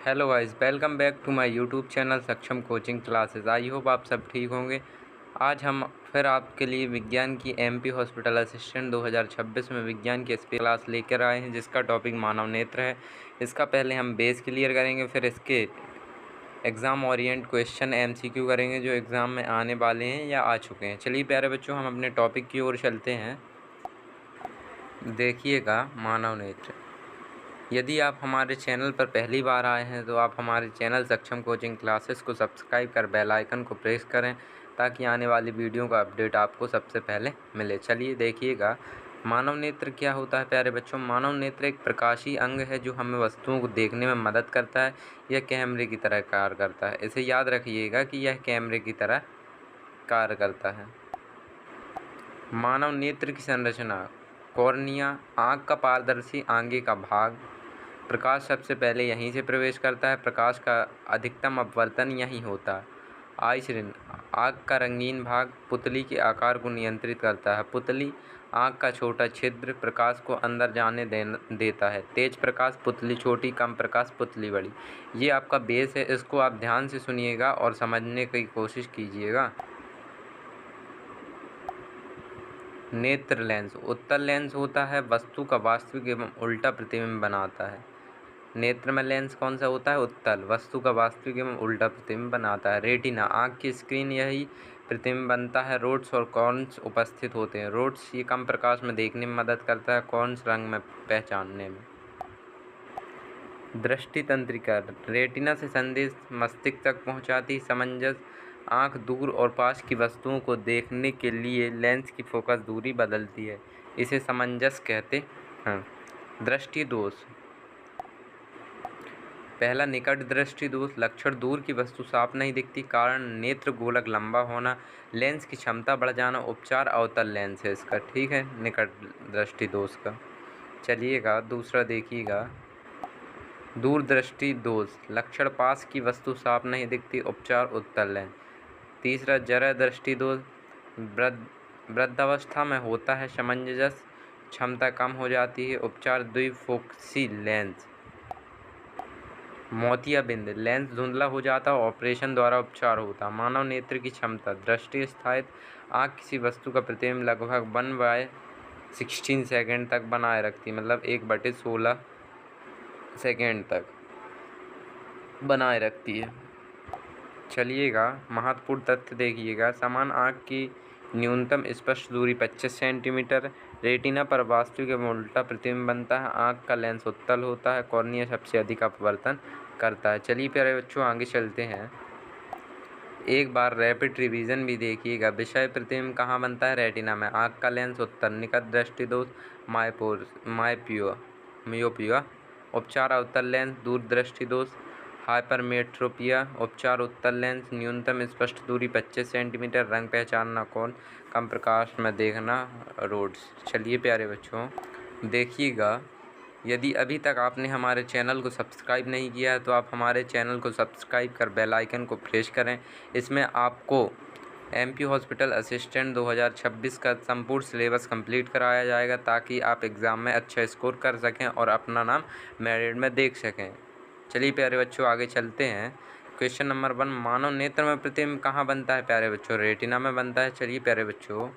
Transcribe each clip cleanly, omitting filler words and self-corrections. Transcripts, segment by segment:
Hello guys, welcome back to my YouTube channel Saksham coaching classes. I hope आप सब ठीक होंगे। आज हम फिर आपके लिए विज्ञान की एमपी हॉस्पिटल असिस्टेंट 2026 में विज्ञान की एसपी क्लास लेकर आए हैं, जिसका टॉपिक मानव नेत्र है। इसका पहले हम बेस क्लियर करेंगे, फिर इसके एग्ज़ाम ओरिएंट क्वेश्चन एमसीक्यू करेंगे जो एग्ज़ाम में आने वाले हैं या आ चुके हैं। चलिए प्यारे बच्चों, हम अपने टॉपिक की ओर चलते हैं। देखिएगा मानव नेत्र। यदि आप हमारे चैनल पर पहली बार आए हैं तो आप हमारे चैनल सक्षम कोचिंग क्लासेस को सब्सक्राइब कर बेल आइकन को प्रेस करें ताकि आने वाली वीडियो का अपडेट आपको सबसे पहले मिले। चलिए देखिएगा, मानव नेत्र क्या होता है प्यारे बच्चों। मानव नेत्र एक प्रकाशीय अंग है जो हमें वस्तुओं को देखने में मदद करता है। यह कैमरे की तरह कार्य करता है। इसे याद रखिएगा कि यह कैमरे की तरह कार्य करता है। मानव नेत्र की संरचना: कॉर्निया, आँख का पारदर्शी आगे का भाग। प्रकाश सबसे पहले यहीं से प्रवेश करता है। प्रकाश का अधिकतम अपवर्तन यहीं होता है। आइसरिन, आँख का रंगीन भाग पुतली के आकार को नियंत्रित करता है। पुतली, आँख का छोटा छिद्र प्रकाश को अंदर जाने देता है। तेज प्रकाश पुतली छोटी, कम प्रकाश पुतली बड़ी। ये आपका बेस है, इसको आप ध्यान से सुनिएगा और समझने की कोशिश कीजिएगा। नेत्र लेंस: उत्तल लेंस होता है, वस्तु का वास्तविक एवं उल्टा प्रतिबिंब बनाता है। नेत्र में लेंस कौन सा होता है? उत्तल, वस्तु का वास्तविक एवं उल्टा प्रतिबिंब बनाता है। रेटिना, आँख की स्क्रीन यही प्रतिबिंब बनता है। रोड्स और कॉर्न्स उपस्थित होते हैं। रोड्स ये कम प्रकाश में देखने में मदद करता है, कॉर्न्स रंग में पहचानने में। दृष्टि तंत्रिका: रेटिना से संदेश मस्तिष्क तक पहुंचाती। समंजस, आँख दूर और पास की वस्तुओं को देखने के लिए लेंस की फोकस दूरी बदलती है, इसे समंजस कहते हैं। दृष्टि दोष: पहला निकट दृष्टि दोष, लक्षण दूर की वस्तु साफ नहीं दिखती, कारण नेत्र गोलक लंबा होना, लेंस की क्षमता बढ़ जाना। उपचार अवतल लेंस है इसका, ठीक है, निकट दृष्टि दोष का। चलिएगा दूसरा देखिएगा, दूर दृष्टि दोष, लक्षण पास की वस्तु साफ नहीं दिखती, उपचार उत्तल लेंस। तीसरा जरा दृष्टि दोष, वृद्धावस्था में होता है, समंजस क्षमता कम हो जाती है, उपचार द्विफोकसी लेंस। मोतियाबिंद, लेंस धुंधला हो जाता, ऑपरेशन द्वारा उपचार होता। मानव नेत्र की क्षमता: दृष्टि स्थायित्व, आँख किसी वस्तु का प्रतिबिंब लगभग 1/16 सेकेंड तक बनाए रखती, मतलब 1/16 सेकेंड तक बनाए रखती है। चलिएगा महत्वपूर्ण तथ्य देखिएगा, समान आँख की न्यूनतम स्पष्ट दूरी 25 सेंटीमीटर। रेटिना पर वास्तविक एवं उल्टा प्रतिबिंब बनता है। आँख का लेंस उत्तल होता है। कॉर्निया सबसे अधिक अपवर्तन करता है। चलिए प्यारे बच्चों आगे चलते हैं। एक बार रैपिड रिवीजन भी देखिएगा। विषय प्रतिबिंब कहाँ बनता है? रेटिना में। आँख का लेंस उत्तल, निकट दृष्टि दोष मायोपिया। उपचार अवतल लेंस, दूर दृष्टि दोष हाइपरमेट्रोपिया। उपचार उत्तल लेंस, न्यूनतम स्पष्ट दूरी 25 सेंटीमीटर, रंग पहचानना कौन, कम प्रकाश में देखना रोड्स। चलिए प्यारे बच्चों देखिएगा, यदि अभी तक आपने हमारे चैनल को सब्सक्राइब नहीं किया है तो आप हमारे चैनल को सब्सक्राइब कर बेल आइकन को प्रेस करें। इसमें आपको एमपी हॉस्पिटल असिस्टेंट 2026 का संपूर्ण सिलेबस कंप्लीट कराया जाएगा ताकि आप एग्ज़ाम में अच्छा स्कोर कर सकें और अपना नाम मेरिट में देख सकें। चलिए प्यारे बच्चों आगे चलते हैं। क्वेश्चन नंबर 1, मानव नेत्र में प्रतिबिंब कहाँ बनता है प्यारे बच्चों? रेटिना में बनता है। चलिए प्यारे बच्चों,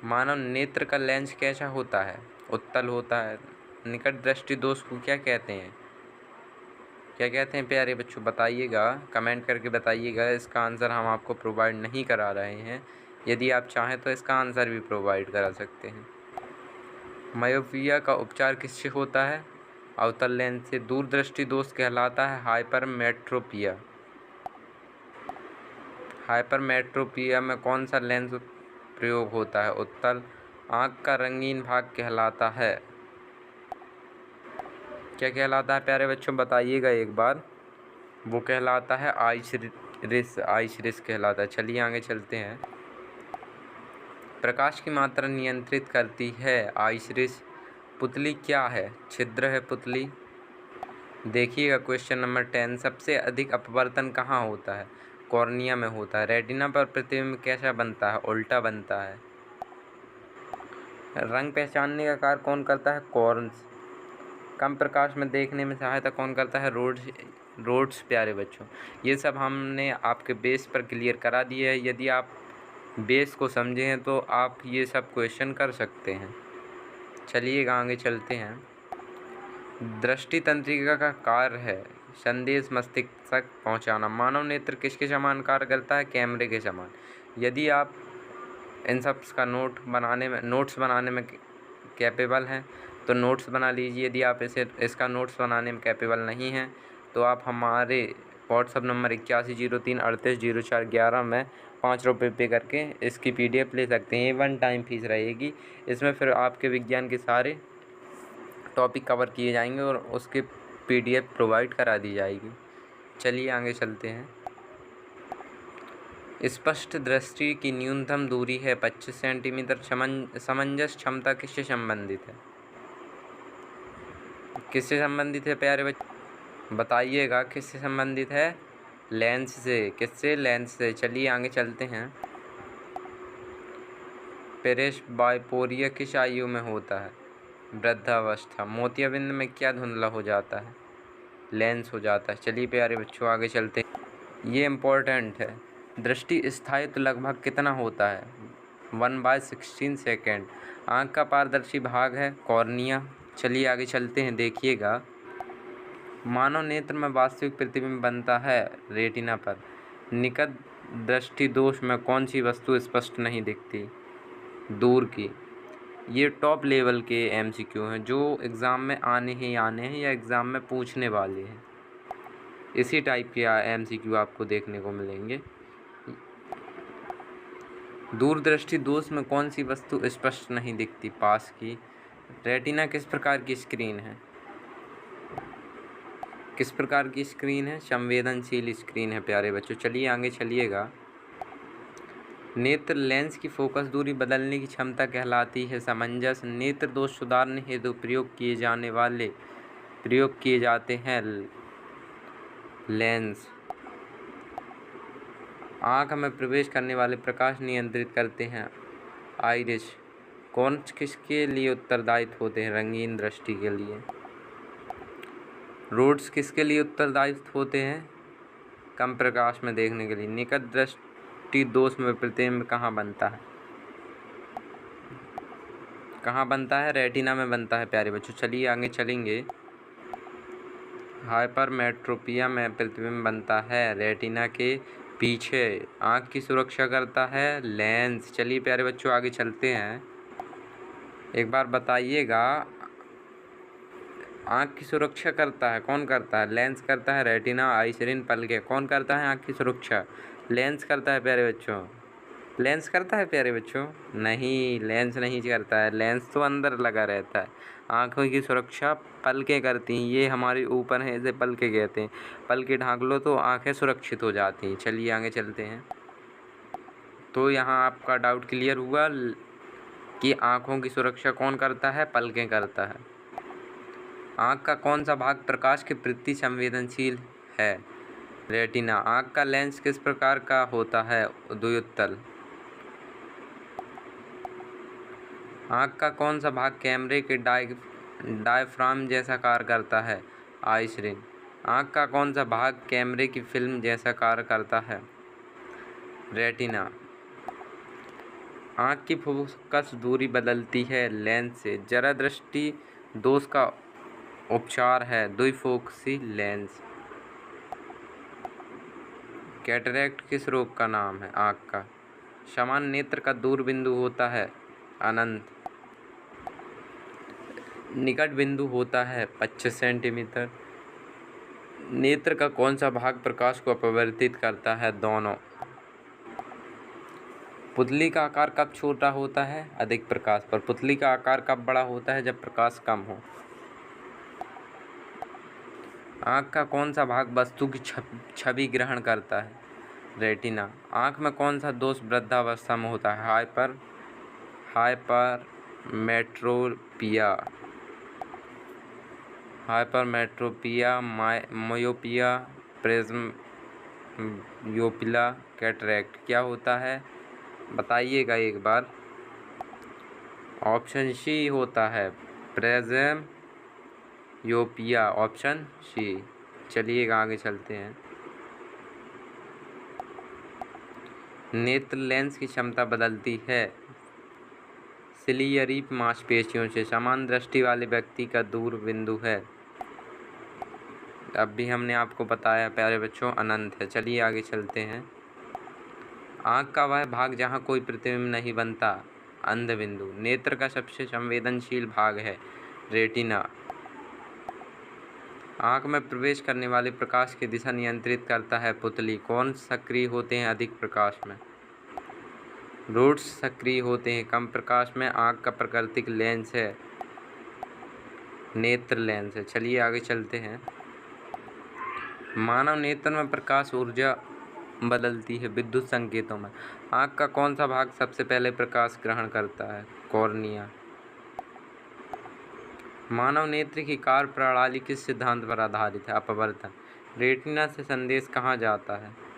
मानव नेत्र का लेंस कैसा होता है? उत्तल होता है। निकट दृष्टि दोष को क्या कहते हैं? क्या कहते हैं प्यारे बच्चों? बताइएगा, कमेंट करके बताइएगा। इसका आंसर हम आपको प्रोवाइड नहीं करा रहे हैं, यदि आप चाहें तो इसका आंसर भी प्रोवाइड करा सकते हैं। मायोपिया का उपचार किससे होता है? अवतल लेंस से। दूर दृष्टि दोष कहलाता है हाइपरमेट्रोपिया। हाइपरमेट्रोपिया में कौन सा लेंस प्रयोग होता है? उत्तल। आँख का रंगीन भाग कहलाता है, क्या कहलाता है प्यारे बच्चों? बताइएगा एक बार। वो कहलाता है आइरिस कहलाता है। चलिए आगे चलते हैं। प्रकाश की मात्रा नियंत्रित करती है आइरिस। पुतली क्या है? छिद्र है पुतली। देखिएगा क्वेश्चन नंबर 10, सबसे अधिक अपवर्तन कहाँ होता है? कॉर्निया में होता है। रेटिना पर प्रतिबिंब कैसा बनता है? उल्टा बनता है। रंग पहचानने का कार्य कौन करता है? कॉर्न्स। कम प्रकाश में देखने में सहायता कौन करता है? रोड्स प्यारे बच्चों। ये सब हमने आपके बेस पर क्लियर करा दिया है। यदि आप बेस को समझे हैं तो आप ये सब क्वेश्चन कर सकते हैं। चलिएगा आगे चलते हैं। दृष्टि तंत्रिका का कार्य है संदेश मस्तिष्क तक पहुंचाना। मानव नेत्र किसके समान कार्य करता है? कैमरे के समान। यदि आप इन सब का नोट्स बनाने में कैपेबल हैं तो नोट्स बना लीजिए। यदि आप इसका नोट्स बनाने में कैपेबल नहीं हैं तो आप हमारे व्हाट्सअप नंबर 8103380411 में 5 रुपये पे करके इसकी PDF ले सकते हैं। ये 1 टाइम फीस रहेगी। इसमें फिर आपके विज्ञान के सारे टॉपिक कवर किए जाएंगे और उसके PDF प्रोवाइड करा दी जाएगी। चलिए आगे चलते हैं। स्पष्ट दृष्टि की न्यूनतम दूरी है 25 सेंटीमीटर। समंजस क्षमता किससे संबंधित है? किससे संबंधित है प्यारे बच्चे? बताइएगा किससे संबंधित है? लेंस से। किससे? लेंस से। चलिए आगे चलते हैं। पेरेस्बाइपोरिया किस आयु में होता है? वृद्धावस्था। मोतियाबिंद में क्या धुंधला हो जाता है? लेंस हो जाता है। चलिए प्यारे बच्चों आगे चलते हैं। ये इम्पोर्टेंट है। दृष्टि स्थायित्व लगभग कितना होता है? 1/16 सेकेंड। आँख का पारदर्शी भाग है कॉर्निया। चलिए आगे चलते हैं। देखिएगा, मानव नेत्र में वास्तविक प्रतिबिंब बनता है रेटिना पर। निकट दृष्टि दोष में कौन सी वस्तु स्पष्ट नहीं दिखती? दूर की। ये टॉप लेवल के MCQ हैं जो एग्ज़ाम में आने हैं या एग्ज़ाम में पूछने वाले हैं। इसी टाइप के MCQ आपको देखने को मिलेंगे। दूरदृष्टि दोष में कौन सी वस्तु स्पष्ट नहीं दिखती? पास की। रेटिना किस प्रकार की स्क्रीन है? किस प्रकार की स्क्रीन है? संवेदनशील स्क्रीन है प्यारे बच्चों। चलिए आगे चलिएगा। नेत्र लेंस की फोकस दूरी बदलने की क्षमता कहलाती है समंजस। नेत्र दोष सुधारने हेतु प्रयोग किए जाते हैं लेंस। आँख में प्रवेश करने वाले प्रकाश नियंत्रित करते हैं आइरिस। कौन किसके लिए उत्तरदायित्व होते हैं? रंगीन दृष्टि के लिए। रोड्स किसके लिए उत्तरदायित्व होते हैं? कम प्रकाश में देखने के लिए। निकट दृष्टि दोष में प्रतिबिंब कहाँ बनता है? कहाँ बनता है? रेटिना में बनता है प्यारे बच्चों। चलिए आगे चलेंगे। हाइपरमेट्रोपिया में प्रतिबिंब बनता है रेटिना के पीछे। आँख की सुरक्षा करता है लेंस। चलिए प्यारे बच्चों आगे चलते हैं। एक बार बताइएगा, आँख की सुरक्षा करता है कौन करता है? लेंस करता है। रेटिना, आइसरिन, पलके। कौन करता है आँख की सुरक्षा? लेंस करता है प्यारे बच्चों। लेंस करता है प्यारे बच्चों? नहीं, लेंस नहीं करता है। लेंस तो अंदर लगा रहता है। आँखों की सुरक्षा पलकें करती हैं। ये हमारे ऊपर है, इसे पलके कहते हैं। पलके ढाँक लो तो आँखें सुरक्षित हो जाती हैं। चलिए आगे चलते हैं। तो यहाँ आपका डाउट क्लियर हुआ कि आँखों की सुरक्षा कौन करता है? पलकें करता है। आँख का कौन सा भाग प्रकाश के प्रति संवेदनशील है? रेटिना। आँख का लेंस किस प्रकार का होता है? द्वितल। आँख का कौन सा भाग कैमरे के डायफ्राम जैसा कार्य करता है? आइसरिन। आँख का कौन सा भाग कैमरे की फिल्म जैसा कार्य करता है? रेटिना। आँख की फोकस दूरी बदलती है लेंस से। जरा दृष्टि दोष का उपचार है द्विफोकसी लेंस। कैटरैक्ट किस रोग का नाम है? आँख का। समान नेत्र का दूर बिंदु होता है अनंत। निकट बिंदु होता है 25 सेंटीमीटर। नेत्र का कौन सा भाग प्रकाश को अपवर्तित करता है? दोनों। पुतली का आकार कब छोटा होता है? अधिक प्रकाश पर। पुतली का आकार कब बड़ा होता है? जब प्रकाश कम हो। आँख का कौन सा भाग वस्तु की छवि ग्रहण करता है? रेटिना। आँख में कौन सा दोष वृद्धावस्था में होता है? Hypermetropia, myopia, presbyopia, cataract. क्या होता है बताइएगा एक बार। ऑप्शन C होता है योपिया, ऑप्शन सी। चलिए आगे चलते हैं। नेत्र लेंस की क्षमता बदलती है। सिलियरी मांसपेशियों से समान दृष्टि वाले व्यक्ति का दूर बिंदु है। अब भी हमने आपको बताया प्यारे बच्चों, अनंत है। चलिए आगे चलते हैं। आँख का वह भाग जहाँ कोई प्रतिबिंब नहीं बनता, अंध बिंदु। नेत्र का सबसे संवेदनशील भाग है, रेटिना। आँख में प्रवेश करने वाले प्रकाश की दिशा नियंत्रित करता है, पुतली। कौन सक्रिय होते हैं अधिक प्रकाश में? रोड्स सक्रिय होते हैं कम प्रकाश में। आँख का प्राकृतिक लेंस है, नेत्र लेंस है। चलिए आगे चलते हैं। मानव नेत्र में प्रकाश ऊर्जा बदलती है विद्युत संकेतों में। आँख का कौन सा भाग सबसे पहले प्रकाश ग्रहण करता है? कॉर्निया। मानव नेत्र की कार्य प्रणाली किस सिद्धांत पर आधारित है? अपवर्तन। रेटिना से संदेश कहाँ जाता है?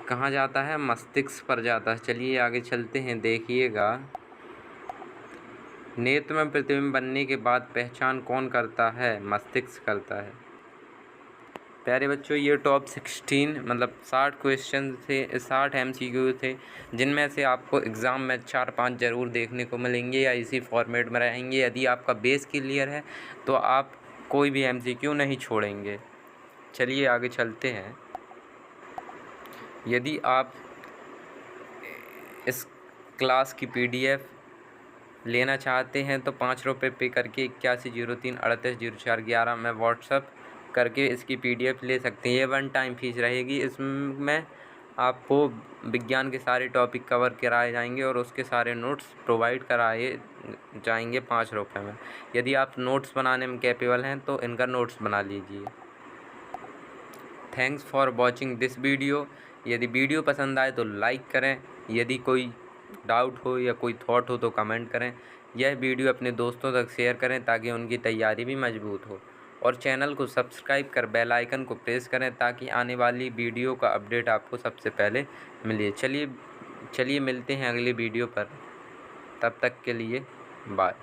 कहाँ जाता है? मस्तिष्क पर जाता है। चलिए आगे चलते हैं, देखिएगा। नेत्र में प्रतिबिंब बनने के बाद पहचान कौन करता है? मस्तिष्क करता है। प्यारे बच्चों, ये टॉप 16 मतलब 60 क्वेश्चन थे, 60 MCQ थे, जिनमें से आपको एग्ज़ाम में 4-5 ज़रूर देखने को मिलेंगे या इसी फॉर्मेट में रहेंगे। यदि आपका बेस क्लियर है तो आप कोई भी MCQ नहीं छोड़ेंगे। चलिए आगे चलते हैं। यदि आप इस क्लास की PDF लेना चाहते हैं तो 5 रुपये पे करके 8103380411 में व्हाट्सअप करके इसकी PDF ले सकते हैं। ये 1 टाइम फ़ीस रहेगी। इसमें आपको विज्ञान के सारे टॉपिक कवर कराए जाएंगे और उसके सारे नोट्स प्रोवाइड कराए जाएंगे 5 रुपये में। यदि आप नोट्स बनाने में कैपेबल हैं तो इनका नोट्स बना लीजिए। Thanks for watching this video. यदि वीडियो पसंद आए तो लाइक करें। यदि कोई डाउट हो या कोई थॉट हो तो कमेंट करें। यह वीडियो अपने दोस्तों तक शेयर करें ताकि उनकी तैयारी भी मजबूत हो। और चैनल को सब्सक्राइब कर बेल आइकन को प्रेस करें ताकि आने वाली वीडियो का अपडेट आपको सबसे पहले मिले। चलिए मिलते हैं अगली वीडियो पर। तब तक के लिए बाय।